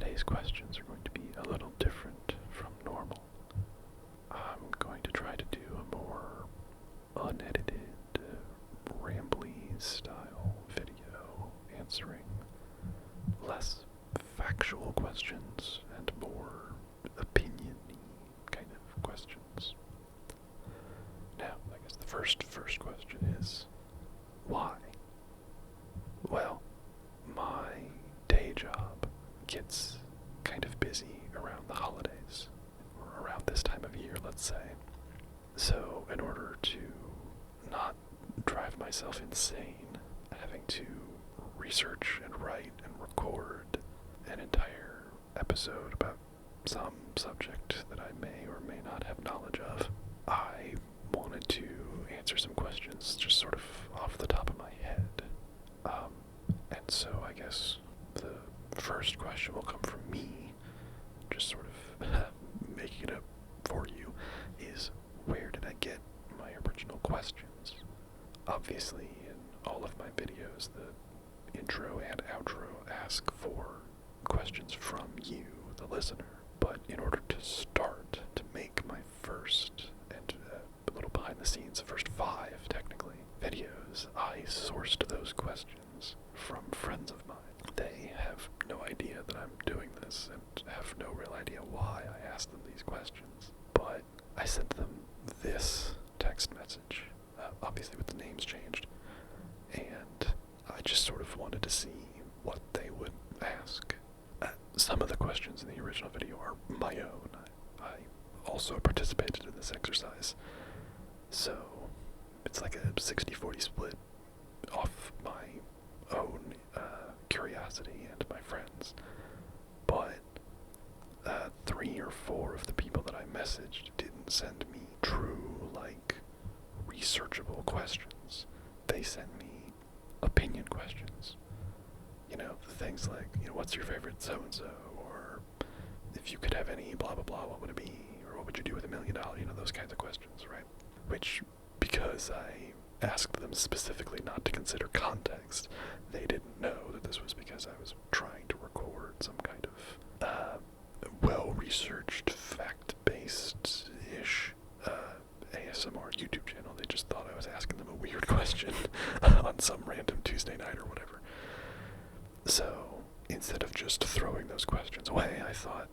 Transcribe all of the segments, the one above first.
Today's questions are going to be a little different from normal. I'm going to try to do a more unedited, rambly style video answering less factual questions and more opinion-y kind of questions. Now, I guess the first question is, why? Well, my day job gets kind of busy around the holidays, or around this time of year, let's say. So, in order to not drive myself insane, having to research and write and record an entire episode about some subject that I may or may not have knowledge of, I wanted to answer some questions just sort of off the top of my head. And so I guess the first question will come from me, just sort of making it up for you, is where did I get my original questions? Obviously, in all of my videos, the intro and outro ask for questions from you, the listener. But in order to start, to make my first, and a little behind the scenes, the first 5, technically, videos, I sourced those questions from friends of mine. They have no idea that I'm doing this and have no real idea why I asked them these questions. But I sent them this text message, obviously with the names changed, and I just sort of wanted to see what they would ask. Some of the questions in the original video are my own. I also participated in this exercise, so it's like a 60-40 split off my own curiosity and my friends. But 3 or 4 of the people that I messaged didn't send me true, like, researchable questions. They sent me opinion questions. You know, things like, what's your favorite so-and-so, or if you could have any blah blah blah, what would it be, or what would you do with $1 million, those kinds of questions, right? Which, because I asked them specifically not to consider context, they didn't know that this was because I was trying to record some kind of well-researched, fact-based-ish ASMR YouTube channel. They just thought I was asking them a weird question on some random Tuesday night or whatever. So, instead of just throwing those questions away, I thought,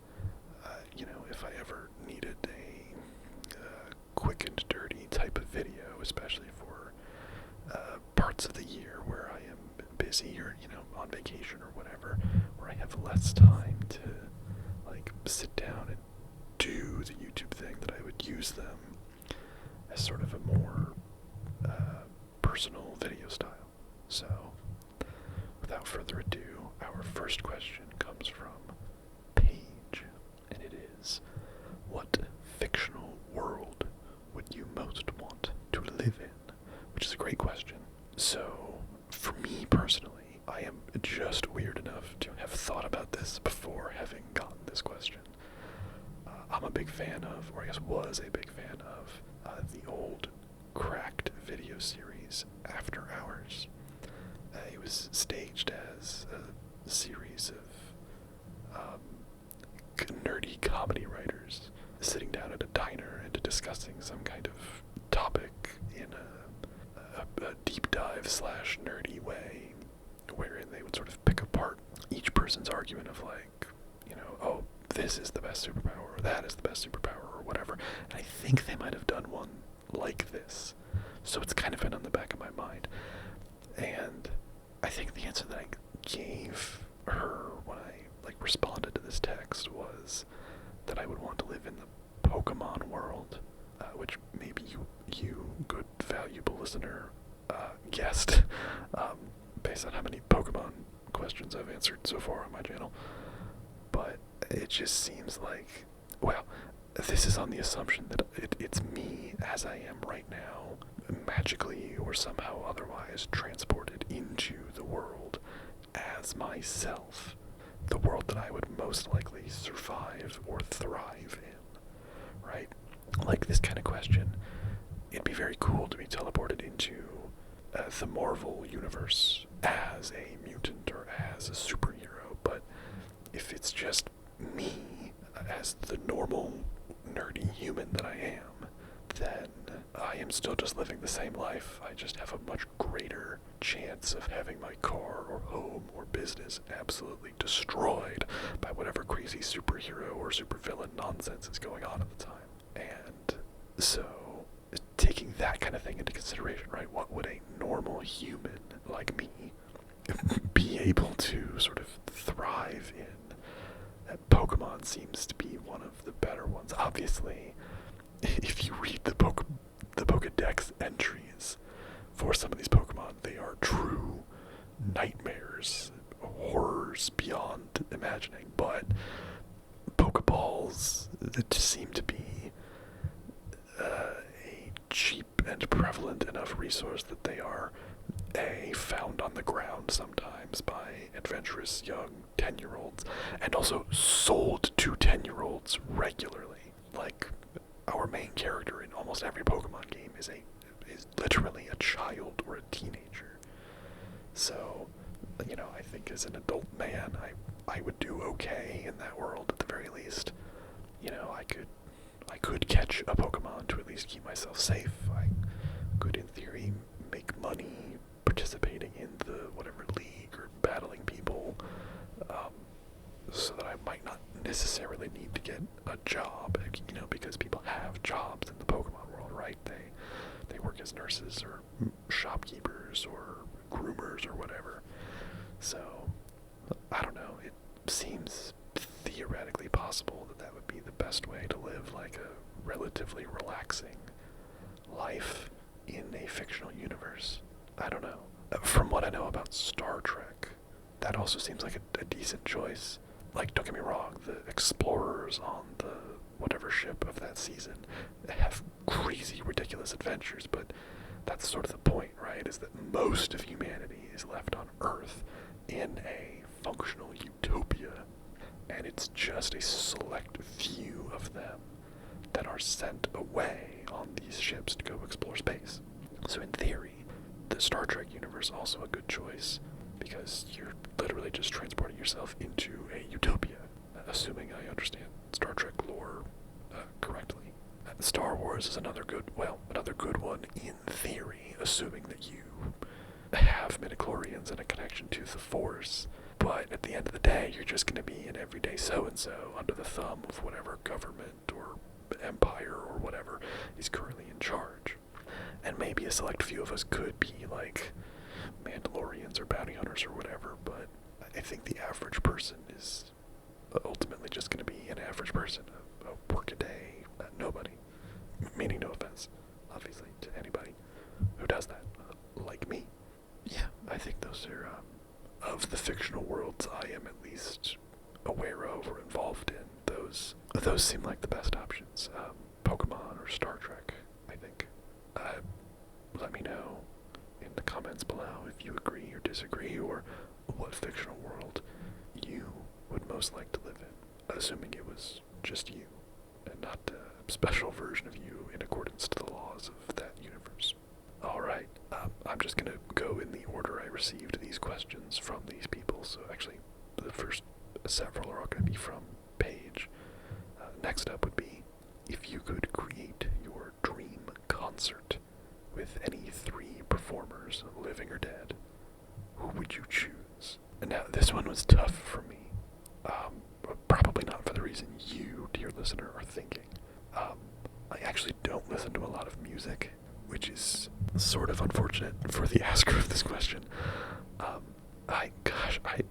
if I ever needed a quick and dirty type of video, especially for parts of the year where I am busy or, on vacation or whatever, where I have less time to, sit down and do the YouTube thing, that I would use them as sort of a more personal video style. So, without further ado, our first question comes from Paige, and it is, what fictional world would you most want to live in? Which is a great question. So, for me personally, I am just weird enough to have thought about this before having gotten this question. I'm a big fan of, or I guess was a big fan of, the old Cracked video series After Hours. It was staged as a series of nerdy comedy writers sitting down at a diner and discussing some kind of topic in a deep dive / nerdy way, wherein they would sort of pick apart each person's argument of oh, this is the best superpower, or that is the best superpower, or whatever. And I think they might have done one like this, so it's kind of been on the back of my mind. And I think the answer that I gave her when I responded to this text was that I would want to live in the Pokemon world, which maybe you good valuable listener guessed, based on how many Pokemon questions I've answered so far on my channel. But it just seems like, well, this is on the assumption that it's me as I am right now, magically or somehow otherwise transported into the world as myself, the world that I would most likely survive or thrive in, right? Like this kind of question, it'd be very cool to be teleported into the Marvel universe as a mutant or as a superhero, but if if it's just me as the normal nerdy human that I am, then I am still just living the same life. I just have a much greater chance of having my car or home or business absolutely destroyed by whatever crazy superhero or supervillain nonsense is going on at the time. And so, taking that kind of thing into consideration, right? What would a normal human like me be able to sort of thrive in? Pokemon seems to be one of the better ones. Obviously, if you read the Pokedex entries for some of these Pokemon, they are true nightmares, horrors beyond imagining. But Pokeballs just seem to be a cheap and prevalent enough resource that they are found on the ground sometimes by adventurous young 10-year-olds, and also sold to 10-year-olds regularly. Like, our main character in almost every Pokemon game is literally a child or a teenager. So, I think as an adult man, I would do okay in that world at the very least. I could catch a Pokemon to at least keep myself safe. I could, in theory, make money participating in the whatever league or battling people, so that I might not necessarily need to get a job, because people have jobs in the Pokemon world, right? They work as nurses or shopkeepers or groomers or whatever. So, I don't know, it seems theoretically possible that would be the best way to live like a relatively relaxing life in a fictional universe. I don't know. From what I know about Star Trek, that also seems like a decent choice. Like, don't get me wrong, the explorers on the whatever ship of that season have crazy, ridiculous adventures, but that's sort of the point, right? Is that most of humanity is left on Earth in a functional utopia, and it's just a select few of them that are sent away on these ships to go explore space. So in theory, the Star Trek universe also a good choice, because you're literally just transporting yourself into a utopia, assuming I understand Star Trek lore correctly. Star Wars is another good one in theory, assuming that you have midichlorians and a connection to the Force. But at the end of the day, you're just going to be an everyday so-and-so under the thumb of whatever government or empire or whatever is currently in charge. And maybe a select few of us could be like Mandalorians or bounty hunters or whatever, but I think the average person is ultimately just going to be an average person, a work-a-day nobody. Meaning no offense, obviously, to anybody who does that, like me. Yeah, I think those are, of the fictional worlds I am at least aware of or involved in, those seem like the best options. Pokemon or Star Trek, I think. Let me know in the comments below if you agree or disagree, or what fictional world you would most like to live in, assuming it was just you, and not a special version of you in accordance to the laws of that universe. Alright, I'm just going to go in the order I received these questions from these people, so actually the first several are all going to be from Paige. Next up would be, if you could create your dream concert with any 3 performers, living or dead, who would you choose? And now, this one was tough for me. Probably not for the reason you, dear listener, are thinking. I actually don't listen to a lot of music, which is sort of unfortunate for the asker of this question. I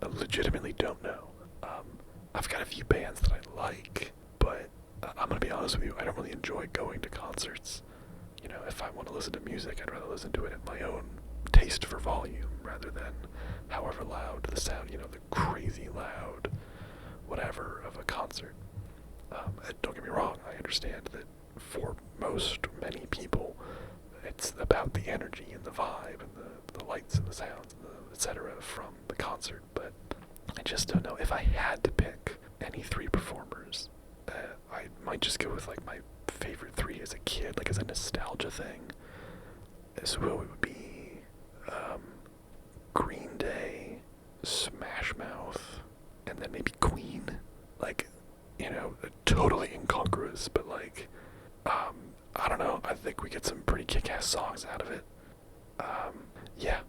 legitimately don't know. I've got a few bands that I like, but I'm gonna be honest with you, I don't really enjoy going to concerts. If I want to listen to music, I'd rather listen to it at my own taste for volume, rather than however loud the sound, the crazy loud whatever of a concert. Don't get me wrong, I understand that for many people, it's about the energy and the vibe and the lights and the sounds and the etc. from the concert, but I just don't know. If I had to pick any 3 performers, I might just go with like my favorite 3 as a kid, like as a nostalgia thing. So it would be Green Day, Smash Mouth, and then maybe Queen. like, totally incongruous, but like, I don't know. I think we get some pretty kick-ass songs out of it. Yeah.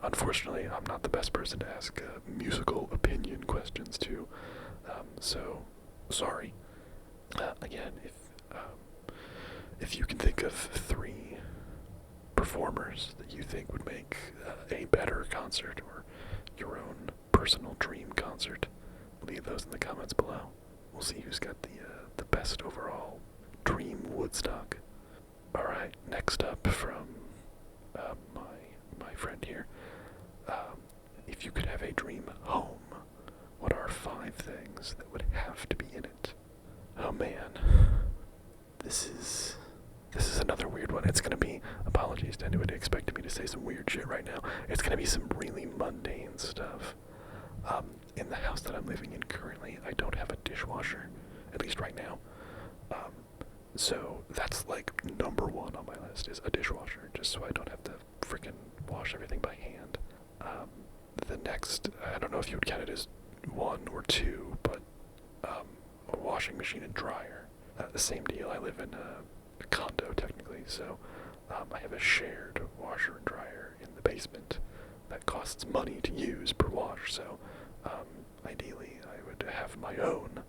Unfortunately, I'm not the best person to ask musical opinion questions to. So sorry. Again, if you can think of 3 performers that you think would make a better concert or your own personal dream concert, leave those in the comments below. We'll see who's got the best overall dream Woodstock. All right, next up from my friend here. If you could have a dream home, what are 5 things that would have to be in it? Oh man, this is another weird one. It's gonna be, apologies to anybody expecting me to say some weird shit right now. It's gonna be some really mundane stuff. In the house that I'm living in currently, I don't have a dishwasher, at least right now. So that's like number 1 on my list is a dishwasher, just so I don't have to freaking wash everything by hand. The next, I don't know if you would count it as 1 or 2, but a washing machine and dryer. The same deal. I live in a condo technically, so I have a shared washer and dryer in the basement that costs money to use per wash. So ideally, I would have my own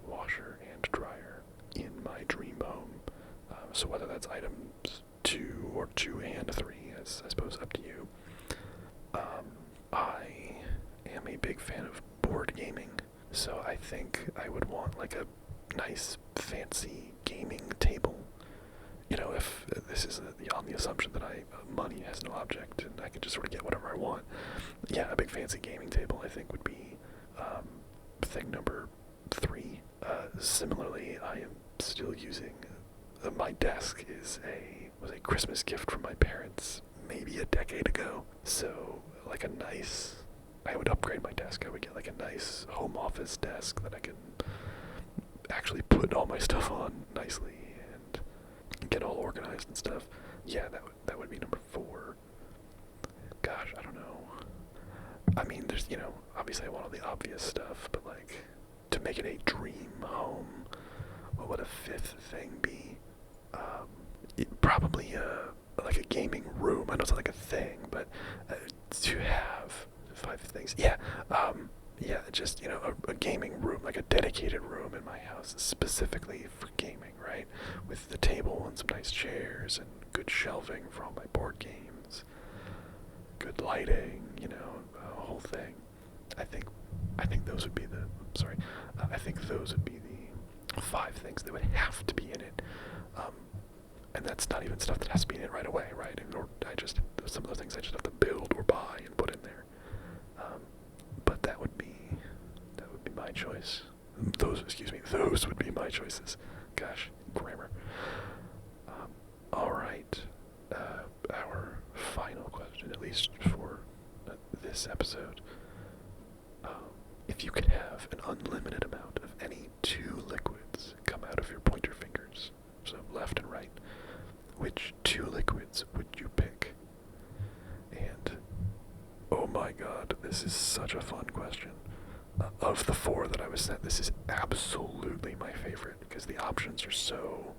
washer and dryer in my dream home. So whether that's items 2 or 2 and 3, is I suppose up to you. I am a big fan of board gaming, so I think I would want like a nice fancy gaming table. If this is on the assumption that money has no object and I can just sort of get whatever I want. Yeah, a big fancy gaming table I think would be thing number 3. Similarly, I am still using my desk was a Christmas gift from my parents maybe a decade ago. So like I would upgrade my desk. I would get like a nice home office desk that I can actually put all my stuff on nicely and get all organized and stuff. Yeah, that would be number 4. Gosh, I don't know. I mean, there's, obviously I want all the obvious stuff, but like, to make it a dream home, what would a 5th thing be? Probably like a gaming room. I know it's not like a thing, but to have 5 things. Yeah, just, a gaming room, like a dedicated room in my house specifically for gaming, right? With the table and some nice chairs and good shelving for all my board games, good lighting, a whole thing. I think those would be the 5 things that would have to be in it. And that's not even stuff that has to be in it right away, right? Or some of those things I just have to build or buy and put in there. But that would be my choice. Those would be my choices. Gosh, grammar. All right. Our final question, at least for this episode. If you could have an unlimited amount of any 2 liquids come out of your pointer fingers, so left and right, which 2 liquids would you pick? And, oh my god, this is such a fun question. Of the 4 that I was sent, this is absolutely my favorite, because the options are so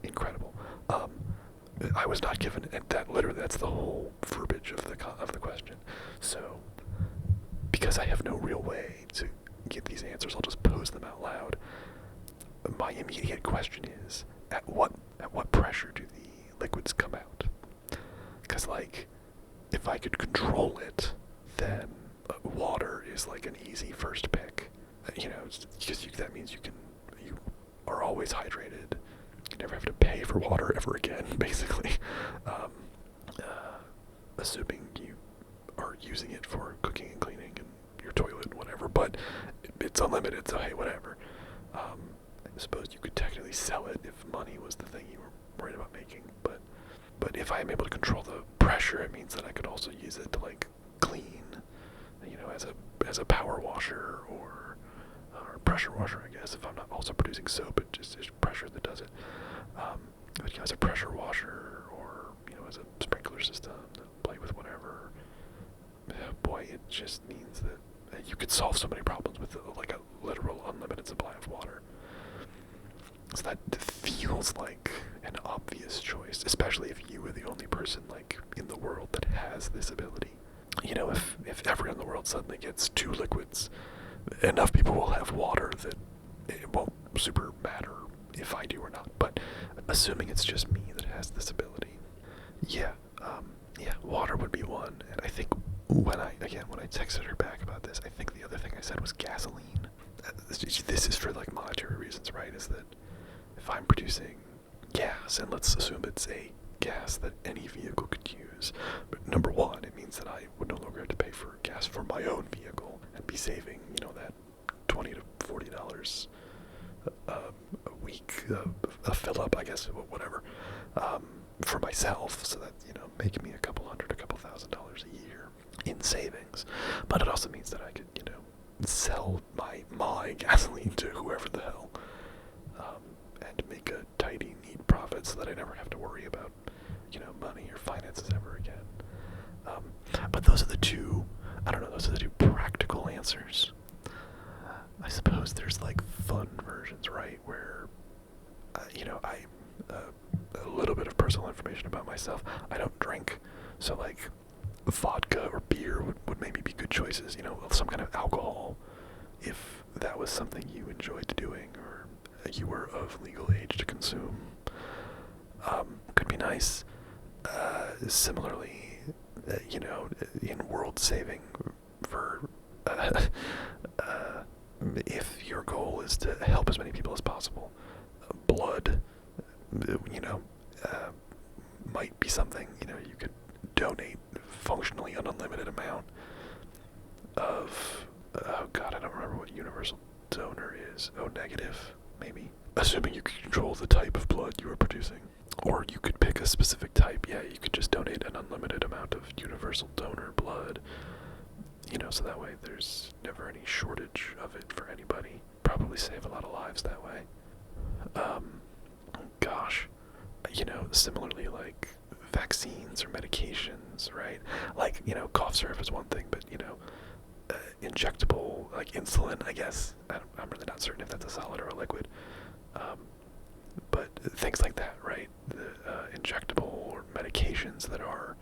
incredible. I was not given, and that's the whole verbiage of the question. So, because I have no real way to get these answers, I'll just pose them out loud. My immediate question is, at what pressure do the liquids come out? Because, like, if I could control it, then water is like an easy first pick. Because that means you are always hydrated. You never have to pay for water ever again, basically. Assuming you are using it for cooking and cleaning and your toilet and whatever, but it's unlimited, so hey, whatever. I suppose you could technically sell it if money was the thing you were worried about making, but if I am able to control the pressure, it means that I could also use it to like clean, as a power washer or pressure washer, I guess, if I'm not also producing soap, it's pressure that does it. But as a pressure washer or as a sprinkler system to play with whatever. Boy, it just means that you could solve so many problems with like a literal unlimited supply So that feels like an obvious choice, especially if you were the only person like in the world that has this ability. You know, if everyone in the world suddenly gets 2 liquids, enough people will have water that it won't super matter if I do or not. But assuming it's just me that has this ability, yeah, water would be one. And I think when I texted her back about this, I think the other thing I said was gasoline. This is for like monetary reasons, right? Is that if I'm producing gas, and let's assume it's a gas that any vehicle could use, but number one, it means that I would no longer have to pay for gas for my own vehicle and be saving, you know, that $20 to $40 a week, a fill up, I guess, whatever, for myself. So that, you know, making me a couple $1,000 a year in savings. But it also means that I could, you know, sell my gasoline to whoever the hell, and make a tidy, neat profit so that I never have to worry about, you know, money or finances ever again. But those are the two, I don't know, those are the two practical answers. I suppose there's like fun versions, right, where, you know, a little bit of personal information about myself. I don't drink, so like vodka or beer would maybe be good choices, you know, some kind of alcohol, if that was something you enjoyed doing or you were of legal age to consume. Could be nice. Similarly, you know, in world saving, for if your goal is to help as many people as possible, blood, you know, might be something, you know, you could donate functionally an unlimited amount of, oh god, I don't remember what universal donor is. O negative, maybe. Assuming you could control the type of blood you were producing. Or you could pick a specific type. Yeah, you could just donate an unlimited amount of universal donor blood. You know, so that way there's never any shortage of it for anybody. Probably save a lot of lives that way. Gosh. You know, similarly, like vaccines or medications, right? Like, you know, cough syrup is one thing, but, you know, injectable, like insulin, I guess. I'm really not certain if that's a solid or a liquid. But things like that, right? The injectable or medications that are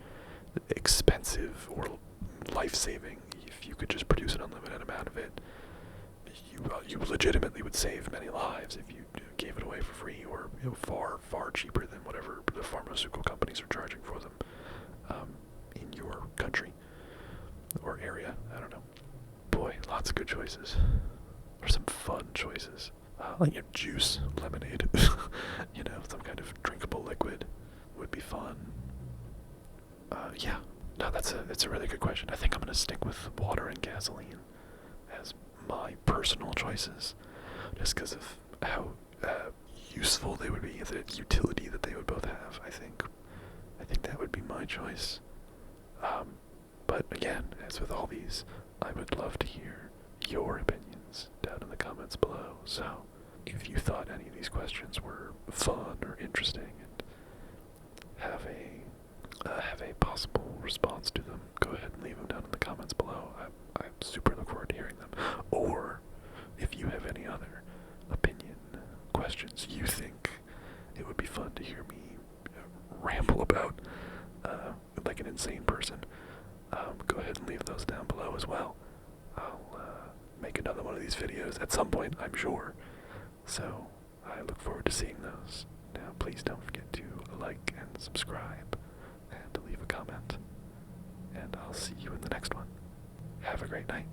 expensive or life-saving, if you could just produce an unlimited amount of it, you legitimately would save many lives if you gave it away for free, or, you know, far cheaper than whatever the pharmaceutical companies are charging for them in your country or area. I don't know. Boy, lots of good choices. Or some fun choices. Like, you know, juice, lemonade, you know, some kind of drinkable liquid would be fun. Yeah, no, it's a really good question. I think I'm gonna stick with water and gasoline as my personal choices, just because of how useful they would be, the utility that they would both have. I think that would be my choice. But again, as with all these, I would love to hear your opinions down in the comments below. So if you thought any of these questions were fun or interesting and have a possible response to them, go ahead and leave them down in the comments below. I super look forward to hearing them. Or if you have any other opinion, questions you think it would be fun to hear me ramble about, like an insane person, go ahead and leave those down below as well. I'll make another one of these videos at some point, I'm sure. So I look forward to seeing those. Now, please don't forget to like and subscribe and to leave a comment. And I'll see you in the next one. Have a great night.